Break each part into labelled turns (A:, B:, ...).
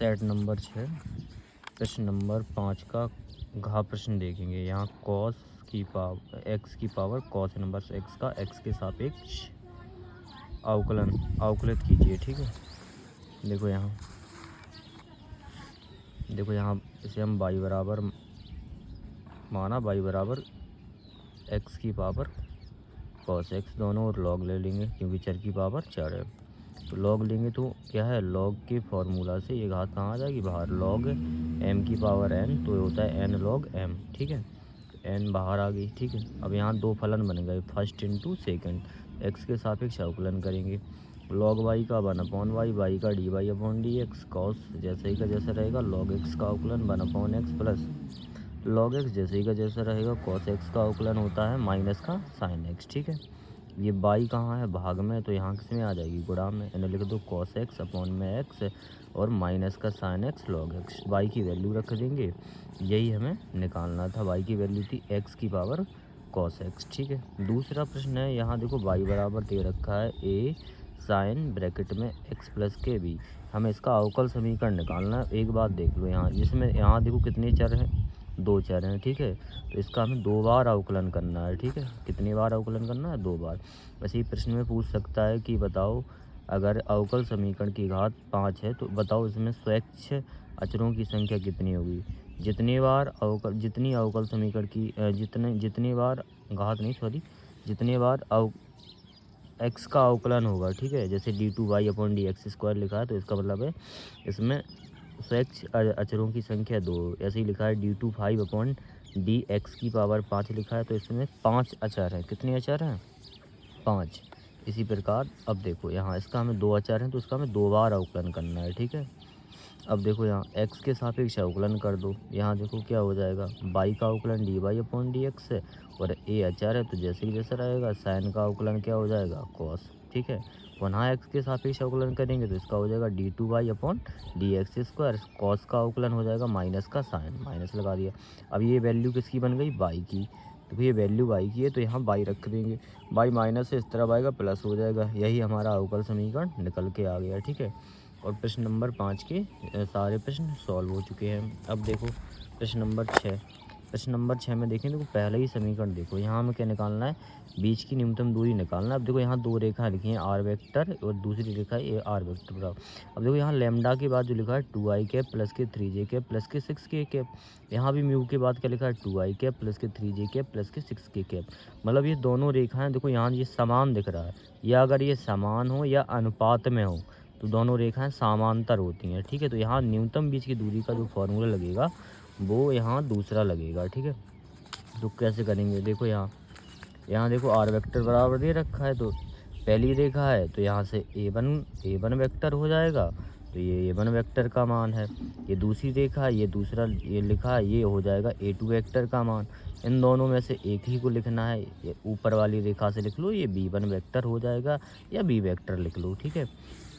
A: Set number 6 प्रश्न number 5 का घ प्रश्न देखेंगे। यहाँ कॉस की पावर एक्स की पावर कॉस इनवर्स एक्स का एक्स के सापेक्ष अवकलित कीजिए। ठीक है, देखो यहाँ इसे हम y बराबर माना y बराबर एक्स की पावर कॉस एक्स, दोनों और लॉग ले लेंगे क्योंकि चर की पावर 4 है। तो लॉग लेंगे तो क्या है, लॉग के फॉर्मूला से ये घात कहाँ आ जाएगी, बाहर। लॉग m की पावर n तो ये होता है n लॉग m। ठीक है, n बाहर आ गई। ठीक है, अब यहाँ दो फलन बन गए, फर्स्ट इंटू सेकेंड। एक्स के सापेक्ष अवकलन करेंगे। लॉग वाई का 1/y, वाई का dy/dx, कॉस जैसे ही का जैसा रहेगा, लॉग एक्स का अवकलन 1/x प्लस लॉग एक्स जैसे ही का जैसा रहेगा, कॉस एक्स का अवकलन होता है माइनस का साइन एक्स। ठीक है, ये बाई कहाँ है, भाग में, तो यहाँ किस में आ जाएगी, गुणा में। इन्हें लिख दो कॉस एक्स अपॉन में एक्स और माइनस का sine x log x. By की वैल्यू रख देंगे, यही हमें निकालना था। बाई की वैल्यू थी एक्स की पावर कॉस एक्स। ठीक है, दूसरा प्रश्न है, यहाँ देखो बाई बराबर दे रखा है ए साइन ब्रैकेट में एक्स प्लस के बी। हमें इसका अवकल समीकरण निकालना है। एक बात देख लो, यहाँ जिसमें यहाँ देखो कितने चर हैं, 2 चर हैं। ठीक है, तो इसका हमें 2 बार अवकलन करना है। ठीक है, कितनी बार अवकलन करना है, 2 बार। वैसे ही प्रश्न में पूछ सकता है कि बताओ अगर अवकल समीकरण की घात 5 है तो बताओ इसमें स्वैच्छ अचरों की संख्या कितनी होगी। जितनी अवकल समीकरण की जितनी बार घात नहीं सॉरी जितने बार एक्स का अवकलन होगा। ठीक है, जैसे d2y/dx² लिखा है तो इसका मतलब है इसमें स्वैच्छ अचरों की संख्या 2। ऐसे ही लिखा है d2 5/dx की पावर 5 लिखा है तो इसमें 5 अचर हैं। कितने अचर हैं, 5। इसी प्रकार अब देखो यहाँ इसका हमें 2 अचर हैं तो इसका हमें 2 बार अवकलन करना है। ठीक है, अब देखो यहाँ x के सापेक्ष अवकलन कर दो। यहाँ देखो क्या हो जाएगा, y का अवकलन dy/dx है और a अचर है तो जैसे ही जैसा रहेगा, साइन का अवकलन क्या हो जाएगा, cos। ठीक है, पुनः x के सापेक्ष अवकलन करेंगे तो इसका हो जाएगा d2y/dx²। cos का अवकलन हो जाएगा माइनस का साइन, माइनस लगा दिया। अब ये वैल्यू किसकी बन गई, y की। देखो ये वैल्यू y की है तो यहाँ y रख देंगे। y माइनस से इस तरफ आएगा, प्लस हो जाएगा। यही हमारा अवकल समीकरण निकल के आ गया। ठीक है, और प्रश्न नंबर 5 के सारे प्रश्न सॉल्व हो चुके हैं। अब देखो प्रश्न नंबर 6। प्रश्न नंबर 6 में देखें, देखो पहले ही समीकरण देखो, यहाँ हमें क्या निकालना है, बीच की न्यूनतम दूरी निकालना है। अब देखो यहाँ 2 रेखाएं लिखी हैं, आर वेक्टर और दूसरी रेखा ए आर वेक्टर बराबर। अब देखो यहाँ लैम्डा के बाद जो लिखा है 2i कैप प्लस के 3j कैप प्लस के 6k कैप। यहाँ भी म्यू के बाद क्या लिखा है, 2i कैप प्लस के 3j कैप प्लस के 6k कैप। मतलब ये दोनों रेखाएं देखो यहाँ ये समान दिख रहा है, या अगर ये समान हो या अनुपात में हो तो दोनों रेखाएं समांतर होती हैं। ठीक है, तो यहाँ न्यूनतम बीच की दूरी का जो फॉर्मूला लगेगा वो यहाँ दूसरा लगेगा। ठीक है, तो कैसे करेंगे, देखो यहाँ देखो आर वेक्टर बराबर दे रखा है तो पहली रेखा है तो यहाँ से ए वन वेक्टर हो जाएगा, तो ये a1 वेक्टर का मान है। ये दूसरी रेखा है, ये दूसरा ये लिखा है, ये हो जाएगा a2 वेक्टर का मान। इन दोनों में से एक ही को लिखना है, ये ऊपर वाली रेखा से लिख लो, ये b1 वेक्टर हो जाएगा या b वेक्टर लिख लो। ठीक है,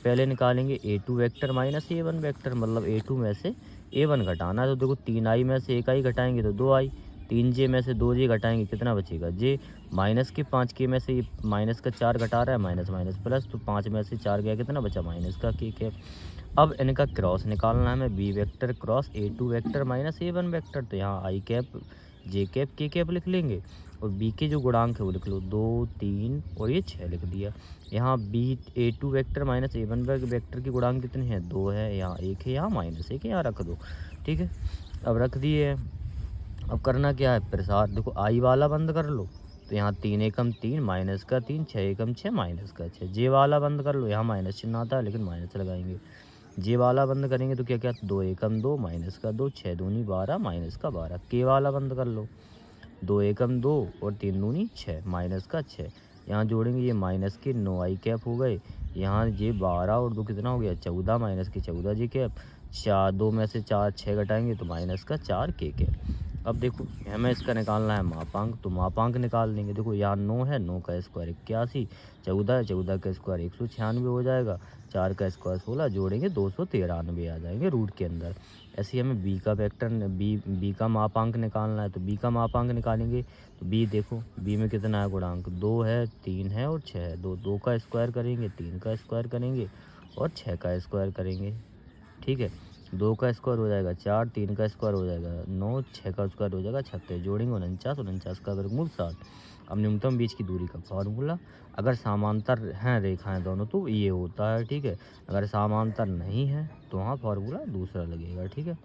A: पहले निकालेंगे a2 vector minus a1 vector, मतलब a2 में से a1 घटाना है तो देखो 3i में से 1i घटाएंगे तो 2i, 3j में से 2j घटाएंगे कितना बचेगा j, माइनस के 5k में से ये माइनस का 4 घटा रहा है, माइनस माइनस प्लस, तो 5 में से 4 गया कितना बचा, माइनस का k कैप। अब इनका क्रॉस निकालना है हमें, b vector cross a2 vector minus a1 vector, तो यहाँ i cap j cap k cap लिख लेंगे और b के जो गुणांक है वो लिख लो, 2 3 और ये 6 लिख दिया। यहाँ a2 vector minus a1 vector के गुणांक कितने हैं, 2 है, यहाँ 1 है, यहाँ -1 है, यहाँ रख दो। ठीक है, अब रख दिए। अब करना क्या है, प्रसार देखो आई वाला बंद कर लो तो यहाँ 3 एकम 3 माइनस का 3, 6 एकम 6 माइनस का 6। जे वाला बंद कर लो, यहाँ माइनस चिन्ह आता है लेकिन माइनस लगाएंगे। जे वाला बंद करेंगे तो क्या क्या, 2 एकम 2 माइनस का 2, 6 दूनी 12 माइनस का 12। के वाला बंद कर लो, 2 एकम 2 और 3 दूनी 6 माइनस का 6। यहाँ जोड़ेंगे, ये माइनस के 9i कैप हो गए, यहाँ ये 12 और 2 कितना हो गया, 14 माइनस के 14 जी कैप। 4 2 में से 4 6 घटाएंगे तो माइनस का 4 के कैप। अब देखो हमें इसका निकालना है मापांक, तो मापांक निकाल लेंगे। देखो यहाँ 9 है, 9 का स्क्वायर 81, 14 है, 14 का स्क्वायर 196 हो जाएगा, 4 का स्क्वायर 16, जोड़ेंगे 293 आ जाएंगे रूट के अंदर। ऐसे ही हमें बी का वेक्टर बी का मापांक निकालना है, तो बी का मापांक निकालेंगे तो बी देखो, बी में कितना है गुणांक, 2 है, 3 है और 6 है। 2 का स्क्वायर करेंगे, 3 का स्क्वायर करेंगे और 6 का स्क्वायर करेंगे। ठीक है, 2 का स्क्वायर हो जाएगा 4, 3 का स्क्वायर हो जाएगा 9, 6 का स्क्वायर हो जाएगा 36, जोड़ेंगे 49, 49 का वर्गमूल 7। अब न्यूनतम बीच की दूरी का फार्मूला, अगर समांतर हैं रेखाएं दोनों तो ये होता है, ठीक है। अगर समांतर नहीं है तो वहाँ फार्मूला दूसरा लगेगा, ठीक है।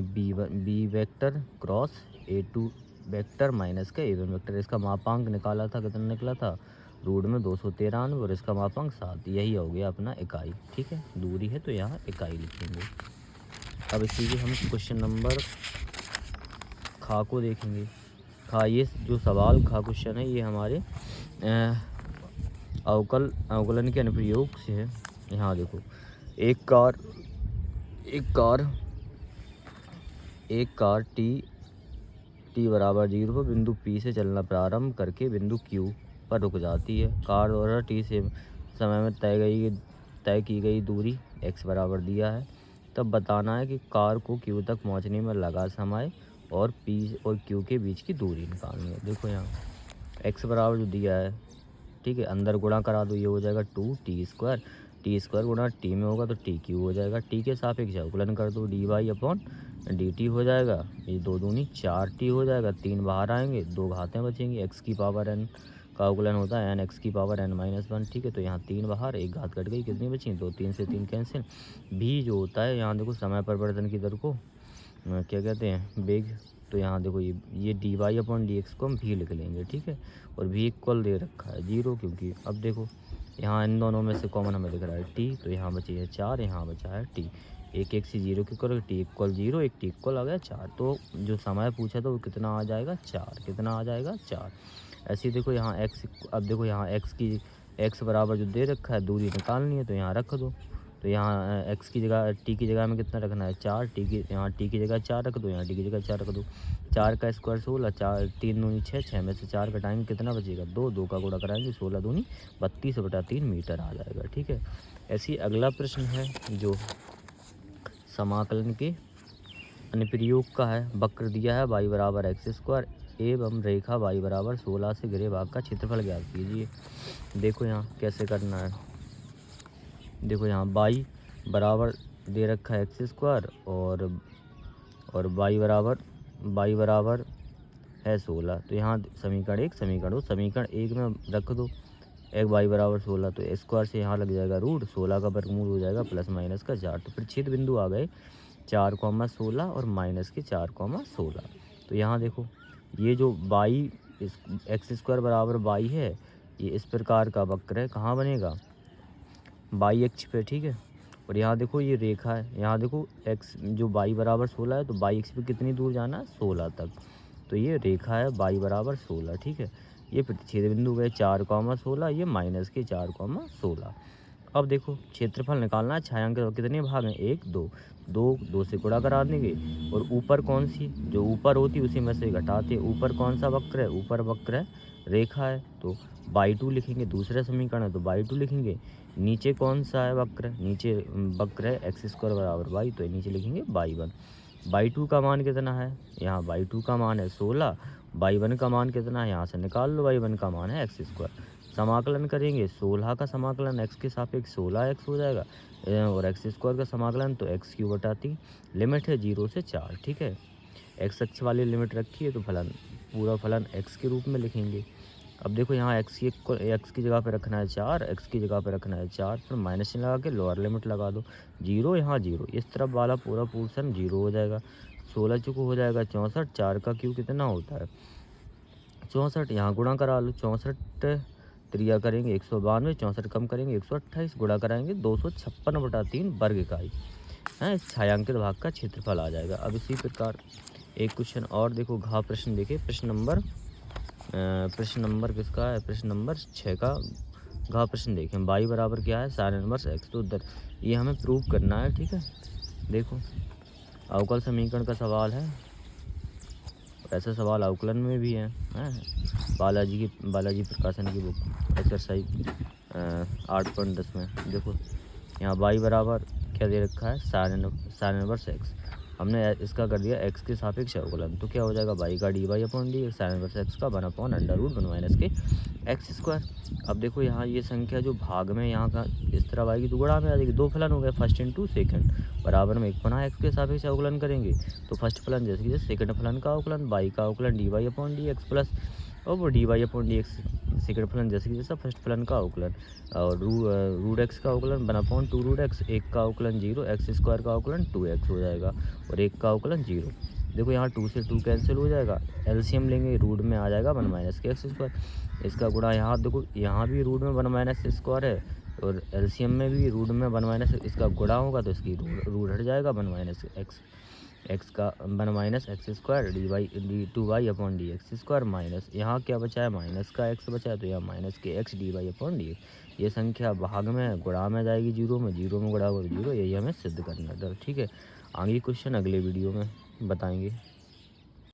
A: B vector cross A2 vector minus का A1 वेक्टर, इसका मापांक निकाला था, कितना निकला था रूट में 293 और इसका मापांक 7, यही हो गया अपना इकाई, ठीक है। दूरी है तो यहाँ इकाई लिखेंगे। अब इसी के हम क्वेश्चन नंबर खा को देखेंगे। खा, ये जो सवाल खा क्वेश्चन है ये हमारे अवकलन के अनुप्रयोग से है। यहाँ देखो एक कार टी बराबर 0 पर बिंदु P से चलना प्रारंभ करके बिंदु Q पर रुक जाती है। कार द्वारा T से समय में तय की गई दूरी x बराबर दिया है। तब बताना है कि कार को Q तक पहुंचने में लगा समय और P और Q के बीच की दूरी निकालनी है। देखो यहाँ x बराबर जो दिया है, ठीक है, अंदर गुणा करा दो, ये हो जाएगा 2t², t² गुणा t में होगा तो t³ हो जाएगा। t के सापेक्ष अवकलन कर दो, dy/dt हो जाएगा, ये 2 दूनी 4t हो जाएगा, 3 बाहर आएंगे, 2 घातें बचेंगी, x की पावर n का अवकलन होता है n x की पावर n-1, ठीक है। तो यहाँ 3 बाहर, 1 घात कट गई, कितनी बची 2, 3 से 3 कैंसिल। भी जो होता है यहाँ देखो समय परिवर्तन की दर को क्या कहते हैं, वेग। तो यहाँ देखो ये dy/dx को हम भी लिख लेंगे, ठीक है। और भी इक्वल दे रखा है 0, क्योंकि अब देखो यहाँ इन दोनों में से कॉमन हमें दिख रहा है t, तो यहाँ बची है 4, यहाँ बचा है t। एक से 0 की करो, t = 0, एक t इक्वल आ गया 4। तो जो समय पूछा था वो कितना आ जाएगा 4, कितना आ जाएगा 4। ऐसे ही देखो यहाँ x, अब देखो यहाँ x बराबर जो दे रखा है दूरी निकालनी है तो यहाँ रख दो। तो यहाँ x की जगह t की जगह में कितना रखना है 4, यहाँ t की जगह 4 रख दो, यहाँ t की जगह 4 रख दो। 4 का स्क्वायर 16, 4 3 दूनी 6, 6 में से 4 घटाएंगे कितना बचेगा 2, 2 का गुणा कराएंगे 16 दूनी 32/3 मीटर आ जाएगा, ठीक है। ऐसी अगला प्रश्न है जो समाकलन के अनुप्रयोग का है। वक्र दिया है y बराबर x² एवं रेखा y बराबर 16 से घिरे भाग का क्षेत्रफल ज्ञात कीजिए। देखो यहाँ कैसे करना है, देखो यहाँ y बराबर दे रखा है x² और y बराबर है 16। तो यहाँ समीकरण 1, समीकरण 2, समीकरण 1 में रख दो एक y बराबर 16, तो स्क्वायर से यहाँ लग जाएगा रूट 16 का वर्गमूल हो जाएगा प्लस-माइनस का 4। तो फिर छेद बिंदु आ गए 4,16 और माइनस के 4,16। तो यहाँ देखो ये जो x² बराबर y है, ये इस प्रकार का वक्र है, कहाँ बनेगा y अक्ष पे, ठीक है। और यहाँ देखो ये रेखा है, यहाँ देखो x जो y बराबर 16 है तो y अक्ष पे कितनी दूर जाना है 16 तक। तो ये रेखा है y बराबर 16, ठीक है। ये प्रतिच्छेद बिंदु गए 4,16, ये माइनस के 4,16। अब देखो क्षेत्रफल निकालना है, छायांकित कितने भाग हैं 1, 2 से गुणा करा देंगे। और ऊपर कौन सी जो ऊपर होती उसी में से घटाते, ऊपर कौन सा वक्र है, ऊपर वक्र है रेखा है तो y2 लिखेंगे, दूसरा समीकरण है तो y2 लिखेंगे। नीचे कौन सा है वक्र, नीचे वक्र है x² बराबर y, तो नीचे लिखेंगे y1। y2 का मान कितना है, यहाँ y2 का मान है 16, y1 का मान कितना है यहाँ से निकाल लो, y1 का मान है x²। समाकलन करेंगे 16 का समाकलन x के सापेक्ष 16x हो जाएगा और x² का समाकलन तो x³/3। लिमिट है 0 से 4, ठीक है। x अक्ष वाली लिमिट रखी है तो पूरा फलन x के रूप में लिखेंगे। अब देखो यहाँ x की जगह पे रखना है 4, x की जगह पे रखना है 4, फिर माइनस लगा के लोअर लिमिट लगा दो 0, यहाँ 0, इस तरफ वाला पूरा पोर्शन 0 हो जाएगा। 16 चुको हो जाएगा 64, 4 का क्यूब कितना होता है 64, यहाँ गुणा करा लो 64 त्रिया करेंगे 192, 64 कम करेंगे 128, गुणा कराएंगे 256/3 वर्ग इकाई है। इस छायांकित भाग का क्षेत्रफल आ जाएगा। अब इसी प्रकार एक क्वेश्चन और देखो, घा प्रश्न देखे, प्रश्न नंबर किसका है, प्रश्न नंबर 6 का घा प्रश्न देखें। y बराबर क्या है sin इनवर्स x, तो ये हमें प्रूव करना है, ठीक है। देखो अवकल समीकरण का सवाल है, ऐसा सवाल अवकलन में भी है बालाजी प्रकाशन की बुक एक्सरसाइज 8.10 में। देखो यहाँ y बराबर क्या दे रखा है sin इनवर्स x, हमने इसका कर दिया एक्स के सापेक्ष अवकलन, तो क्या हो जाएगा वाई का d y upon D x sine inverse x का 1/√1 - के एक्स स्क्वायर। अब देखो यहाँ ये संख्या जो भाग में यहाँ का इस तरफ आएगी तो गुणा में आ जाएगी, दो फलन हो गए फर्स्ट इंटू सेकंड बराबर में एक पुनः एक्स के सापेक्ष अवकलन करेंगे तो फर्स्ट फलन जैसे कि सेकंड फलन का अवकलन वाई का अवकलन d y upon D x plus और वो d y upon D x second फलन जैसे कि जैसा फर्स्ट फलन का अवकलन और रूट एक्स का अवकलन 1/2√x, एक का अवकलन 0, एक्स स्क्वायर का अवकलन 2x हो जाएगा और एक का अवकलन 0। देखो यहाँ 2 से 2 कैंसिल हो जाएगा, एलसीएम लेंगे रूट में आ जाएगा 1 - के एक्स स्क्वायर। इसका गुणा यहाँ देखो यहाँ भी रूट में 1 - स्क्वायर है और एलसीएम में भी रूट में 1 - इसका गुणा होगा तो इसकी रूट हट जाएगा 1 - एक्स का 1 - एक्स स्क्वायर डी2y upon D X square minus यहाँ क्या बचा है माइनस का एक्स बचा है तो यहाँ माइनस के x d y upon D x. ये संख्या भाग में गुणा में जाएगी जीरो में गुणा होगा जीरो, यही हमें सिद्ध करना है। ठीक है, आगे क्वेश्चन अगले वीडियो में बताएंगे।